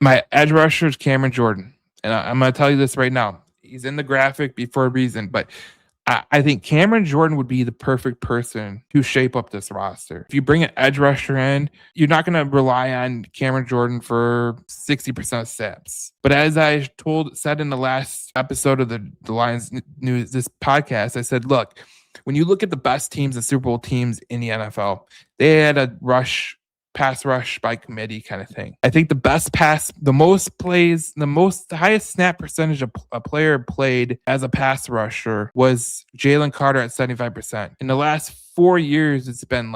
My edge rusher is Cameron Jordan. And I'm going to tell you this right now. He's in the graphic before a reason, but I think Cameron Jordan would be the perfect person to shape up this roster. If you bring an edge rusher in, you're not going to rely on Cameron Jordan for 60% of snaps. But as I said in the last episode of the Lions News, this podcast, I said, look, when you look at the best teams and Super Bowl teams in the NFL, they had a pass rush by committee kind of thing. I think the most plays, the highest snap percentage a player played as a pass rusher was Jalen Carter at 75%. In the last 4 years, it's been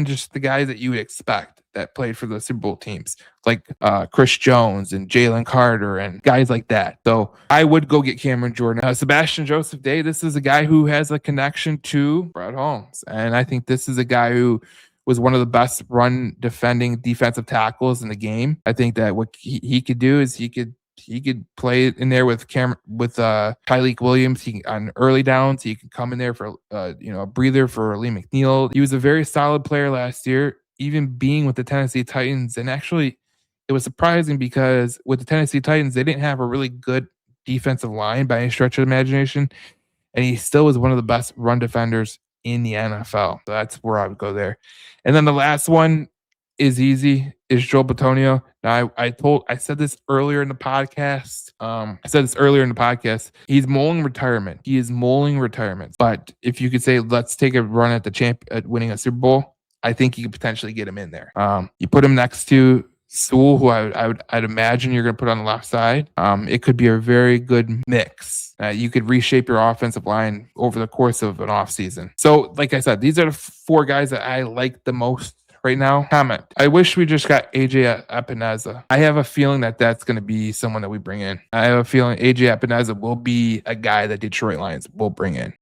just the guys that you would expect that played for the Super Bowl teams, like Chris Jones and Jalen Carter and guys like that. So I would go get Cameron Jordan. Sebastian Joseph Day, this is a guy who has a connection to Brett Holmes. And I think this is a guy who was one of the best run defending defensive tackles in the game. I think that what he could do is he could play in there with Tyleik Williams. On early downs, he could come in there for a breather for Lee McNeil. He was a very solid player last year, even being with the Tennessee Titans. And actually, it was surprising because with the Tennessee Titans, they didn't have a really good defensive line by any stretch of the imagination, and he still was one of the best run defenders in the NFL. So that's where I would go there. And then the last one is easy, is Joe Bitonio. Now I said this earlier in the podcast. He's mulling retirement. He is mulling retirement. But if you could say, let's take a run at winning a Super Bowl, I think you could potentially get him in there. You put him next to Sewell, who I'd imagine you're going to put on the left side. It could be a very good mix. You could reshape your offensive line over the course of an offseason. So, like I said, these are the 4 guys that I like the most right now. Comment. I wish we just got AJ Apinaza. I have a feeling that that's going to be someone that we bring in. I have a feeling AJ Apinaza will be a guy that Detroit Lions will bring in.